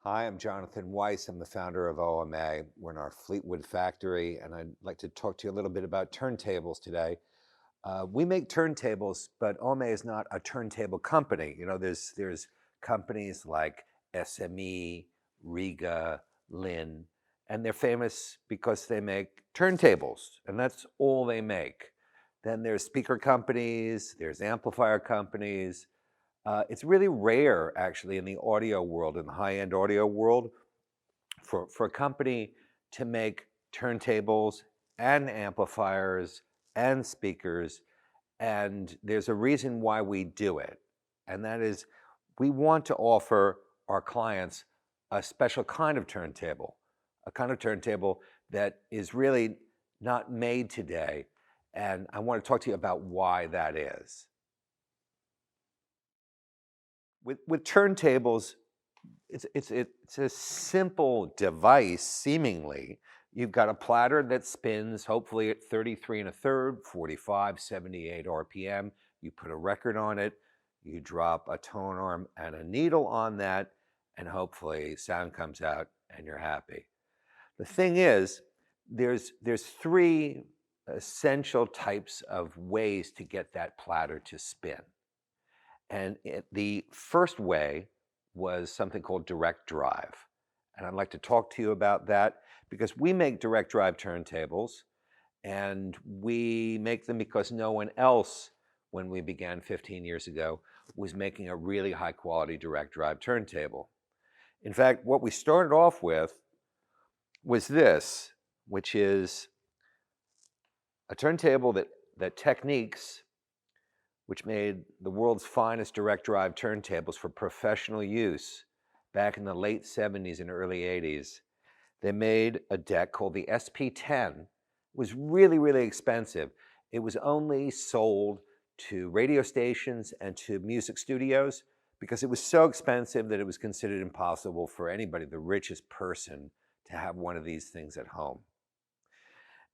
Hi, I'm Jonathan Weiss. I'm the founder of OMA. We're in our Fleetwood factory, and I'd like to talk to you a little bit about turntables today. We make turntables, but OMA is not a turntable company. You know, there's companies like SME, Riga, Lin, and they're famous because they make turntables, and that's all they make. Then there's speaker companies, there's amplifier companies. It's really rare, actually, in the audio world, in the high-end audio world, for a company to make turntables and amplifiers and speakers. And there's a reason why we do it. And that is we want to offer our clients a special kind of turntable, a kind of turntable that is really not made today. And I want to talk to you about why that is. With turntables, it's a simple device, seemingly. You've got a platter that spins, hopefully at 33 and a third, 45, 78 RPM. You put a record on it, you drop a tone arm and a needle on that, and hopefully sound comes out and you're happy. The thing is, there's three essential types of ways to get that platter to spin. And the first way was something called direct drive. And I'd like to talk to you about that because we make direct drive turntables, and we make them because no one else, when we began 15 years ago, was making a really high quality direct drive turntable. In fact, what we started off with was this, which is a turntable that Technics, which made the world's finest direct drive turntables for professional use back in the late 70s and early 80s. They made a deck called the SP10. It was really, really expensive. It was only sold to radio stations and to music studios because it was so expensive that it was considered impossible for anybody, the richest person, to have one of these things at home.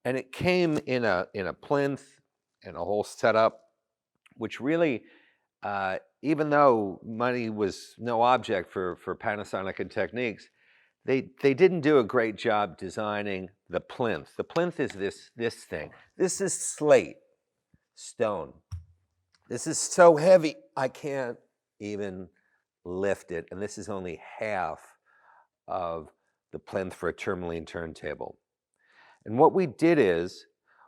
And it came in a plinth and a whole setup, which really, even though money was no object for Panasonic and Technics, they didn't do a great job designing the plinth. The plinth is this thing. This is slate, stone. This is so heavy, I can't even lift it. And this is only half of the plinth for a tourmaline turntable. And what we did is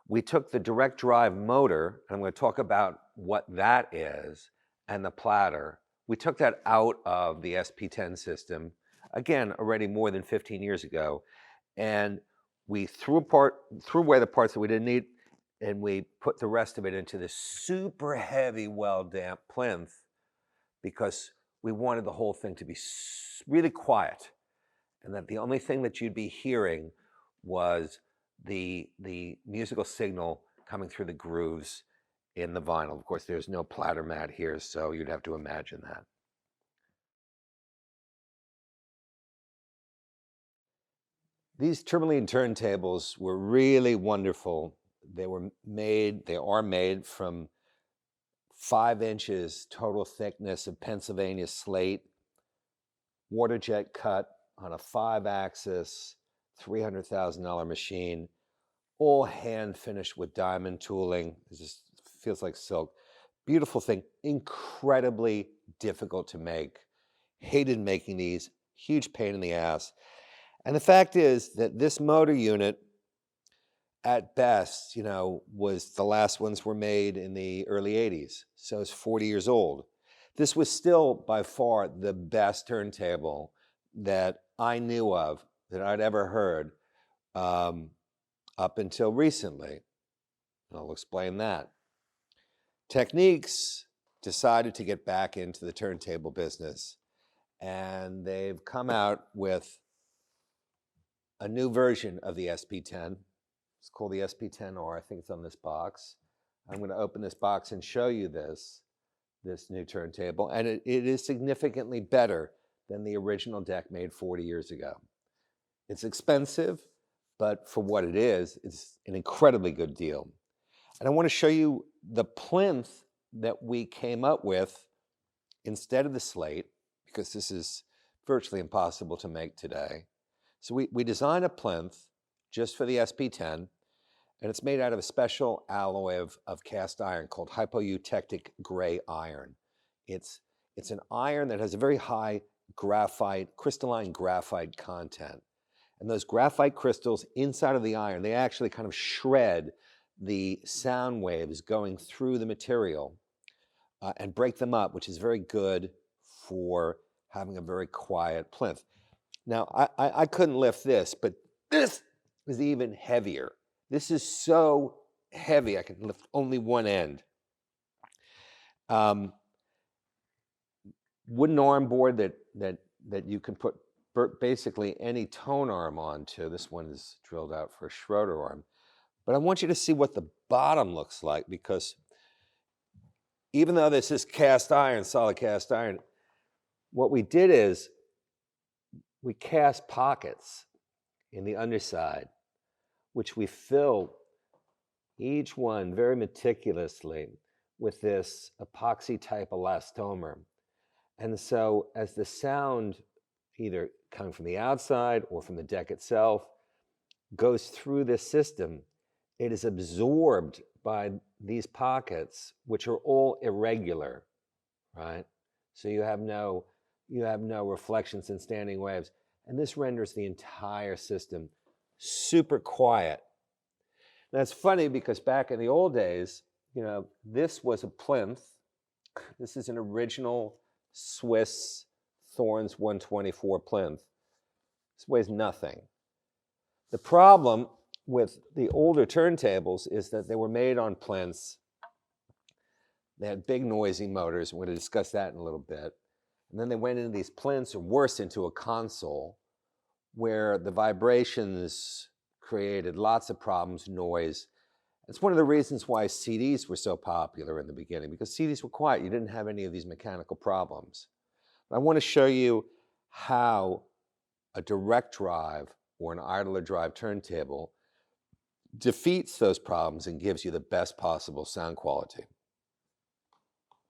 we took the direct drive motor, and I'm going to talk about what that is, and the platter. We took that out of the SP10 system, again, already more than 15 years ago, and we threw away the parts that we didn't need, and we put the rest of it into this super heavy, well-damped plinth because we wanted the whole thing to be really quiet, and that the only thing that you'd be hearing was the musical signal coming through the grooves in the vinyl. Of course, there's no platter mat here, so you'd have to imagine that. These tourmaline turntables were really wonderful. They are made from 5 inches total thickness of Pennsylvania slate, water jet cut on a 5-axis, $300,000 machine, all hand finished with diamond tooling. It just feels like silk. Beautiful thing, incredibly difficult to make. Hated making these, huge pain in the ass. And the fact is that this motor unit, at best, was the last ones were made in the early 80s. So it's 40 years old. This was still by far the best turntable that I knew of, that I'd ever heard, up until recently. And I'll explain that. Technics decided to get back into the turntable business, and they've come out with a new version of the SP10. It's called the SP10R. I think it's on this box. I'm going to open this box and show you this new turntable, and it is significantly better than the original deck made 40 years ago. It's expensive, but for what it is, it's an incredibly good deal. And I want to show you the plinth that we came up with instead of the slate, because this is virtually impossible to make today. So we designed a plinth just for the SP10, and it's made out of a special alloy of cast iron called hypoeutectic gray iron. It's an iron that has a very high crystalline graphite content. And those graphite crystals inside of the iron, they actually kind of shred the sound waves going through the material and break them up, which is very good for having a very quiet plinth. Now, I couldn't lift this, but this is even heavier. This is so heavy, I can lift only one end. Wooden arm board that you can put basically any tone arm onto. This one is drilled out for a Schroeder arm. But I want you to see what the bottom looks like, because even though this is cast iron, solid cast iron, what we did is we cast pockets in the underside, which we fill each one very meticulously with this epoxy type elastomer. And so as the sound, either coming from the outside or from the deck itself, goes through this system, it is absorbed by these pockets, which are all irregular, right? So you have no reflections and standing waves. And this renders the entire system super quiet. Now it's funny because back in the old days, this was a plinth. This is an original Swiss Thorns 124 plinth. This weighs nothing. The problem with the older turntables is that they were made on plinths. They had big noisy motors. We're going to discuss that in a little bit. And then they went into these plinths, or worse, into a console, where the vibrations created lots of problems, noise. It's one of the reasons why CDs were so popular in the beginning, because CDs were quiet. You didn't have any of these mechanical problems. I want to show you how a direct drive or an idler drive turntable defeats those problems and gives you the best possible sound quality.